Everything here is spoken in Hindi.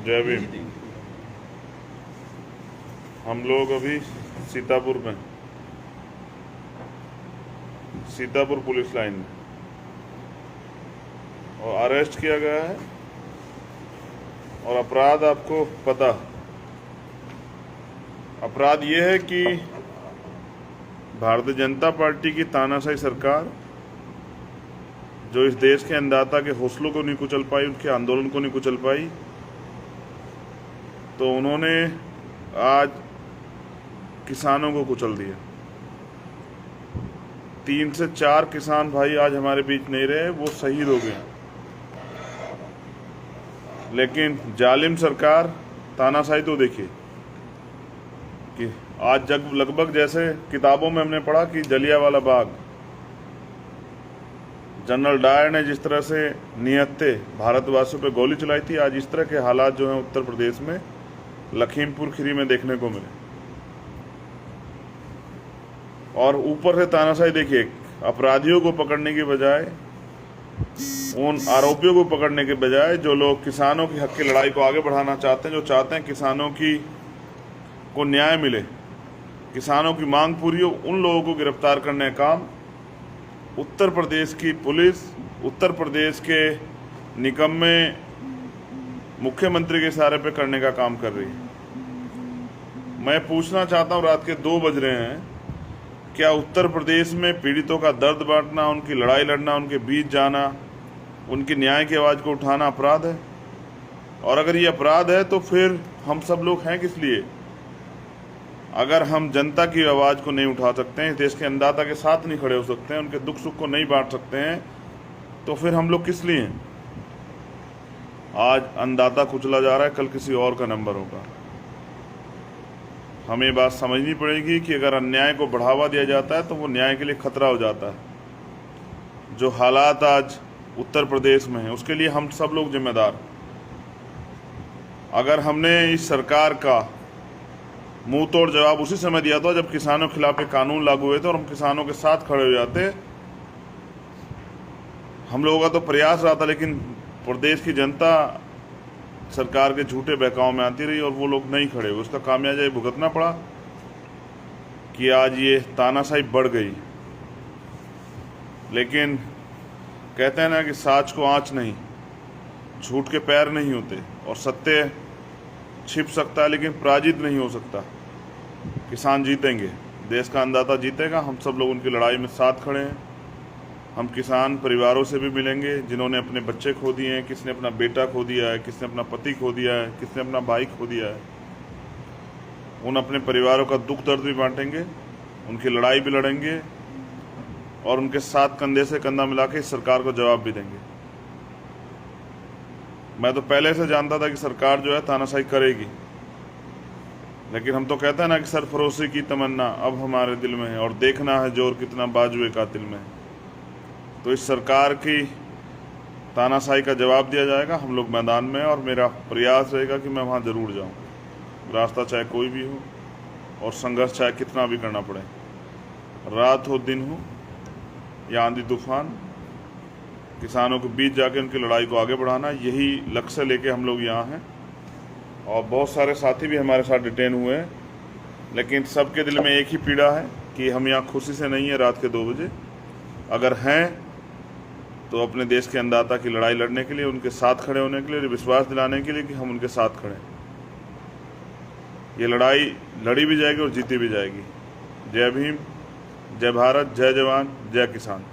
जय भीम। हम लोग अभी सीतापुर में, सीतापुर पुलिस लाइन में, और अरेस्ट किया गया है। और अपराध आपको पता, अपराध ये है कि भारतीय जनता पार्टी की तानाशाही सरकार जो इस देश के अन्नदाता के हौसलों को नहीं कुचल पाई, उनके आंदोलन को नहीं कुचल पाई, तो उन्होंने आज किसानों को कुचल दिया। 3 से 4 किसान भाई आज हमारे बीच नहीं रहे, वो शहीद हो गए। लेकिन जालिम सरकार तानाशाही तो देखिए कि आज जब लगभग जैसे किताबों में हमने पढ़ा कि जलियांवाला बाग, जनरल डायर ने जिस तरह से निहत्थे भारतवासियों पे गोली चलाई थी, आज इस तरह के हालात जो हैं उत्तर प्रदेश में लखीमपुर खीरी में देखने को मिले। और ऊपर से तानाशाही देखिए, अपराधियों को पकड़ने की बजाय, उन आरोपियों को पकड़ने के बजाय जो लोग किसानों की हक की लड़ाई को आगे बढ़ाना चाहते हैं, जो चाहते हैं किसानों को न्याय मिले, किसानों की मांग पूरी हो, उन लोगों को गिरफ्तार करने का काम उत्तर प्रदेश की पुलिस, उत्तर प्रदेश के निकम्मे मुख्यमंत्री के इशारे पे करने का काम कर रही है। मैं पूछना चाहता हूँ, रात के 2 बज रहे हैं, क्या उत्तर प्रदेश में पीड़ितों का दर्द बांटना, उनकी लड़ाई लड़ना, उनके बीच जाना, उनकी न्याय की आवाज़ को उठाना अपराध है? और अगर ये अपराध है तो फिर हम सब लोग हैं किस लिए? अगर हम जनता की आवाज़ को नहीं उठा सकते हैं, देश के अन्नदाता के साथ नहीं खड़े हो सकते हैं, उनके दुख सुख को नहीं बांट सकते हैं, तो फिर हम लोग किस लिए हैं? आज अन्नदाता कुचला जा रहा है, कल किसी और का नंबर होगा। हमें बात समझनी पड़ेगी कि अगर अन्याय को बढ़ावा दिया जाता है तो वो न्याय के लिए खतरा हो जाता है। जो हालात आज उत्तर प्रदेश में हैं उसके लिए हम सब लोग जिम्मेदार। अगर हमने इस सरकार का मुंह तोड़ जवाब उसी समय दिया था जब किसानों के खिलाफ कानून लागू हुए थे और हम किसानों के साथ खड़े हो जाते, हम लोगों का तो प्रयास रहा था, लेकिन प्रदेश की जनता सरकार के झूठे बहकाव में आती रही और वो लोग नहीं खड़े हुए। उसका खामियाजा भुगतना पड़ा कि आज ये तानाशाही बढ़ गई। लेकिन कहते हैं ना कि साच को आंच नहीं, झूठ के पैर नहीं होते, और सत्य छिप सकता है लेकिन पराजित नहीं हो सकता। किसान जीतेंगे, देश का अन्नदाता जीतेगा। हम सब लोग उनकी लड़ाई में साथ खड़े हैं। हम किसान परिवारों से भी मिलेंगे जिन्होंने अपने बच्चे खो दिए हैं, किसने अपना बेटा खो दिया है, किसने अपना पति खो दिया है, किसने अपना भाई खो दिया है। उन अपने परिवारों का दुख दर्द भी बांटेंगे, उनकी लड़ाई भी लड़ेंगे और उनके साथ कंधे से कंधा मिला के इस सरकार को जवाब भी देंगे। मैं तो पहले से जानता था कि सरकार जो है तानाशाही करेगी, लेकिन हम तो कहते हैं ना कि सरफरोशी की तमन्ना अब हमारे दिल में है और देखना है जोर कितना बाजुए कातिल में है। तो इस सरकार की तानाशाही का जवाब दिया जाएगा। हम लोग मैदान में हैं और मेरा प्रयास रहेगा कि मैं वहाँ ज़रूर जाऊँ, रास्ता चाहे कोई भी हो और संघर्ष चाहे कितना भी करना पड़े, रात हो दिन हो या आंधी तूफान, किसानों के बीच जाके उनकी लड़ाई को आगे बढ़ाना, यही लक्ष्य लेके हम लोग यहाँ हैं। और बहुत सारे साथी भी हमारे साथ डिटेन हुए हैं, लेकिन सबके दिल में एक ही पीड़ा है कि हम यहाँ खुशी से नहीं है रात के 2 बजे। अगर हैं तो अपने देश के अन्नदाता की लड़ाई लड़ने के लिए, उनके साथ खड़े होने के लिए, विश्वास दिलाने के लिए कि हम उनके साथ खड़े। ये लड़ाई लड़ी भी जाएगी और जीती भी जाएगी। जय भीम, जय भारत, जय जवान, जय किसान।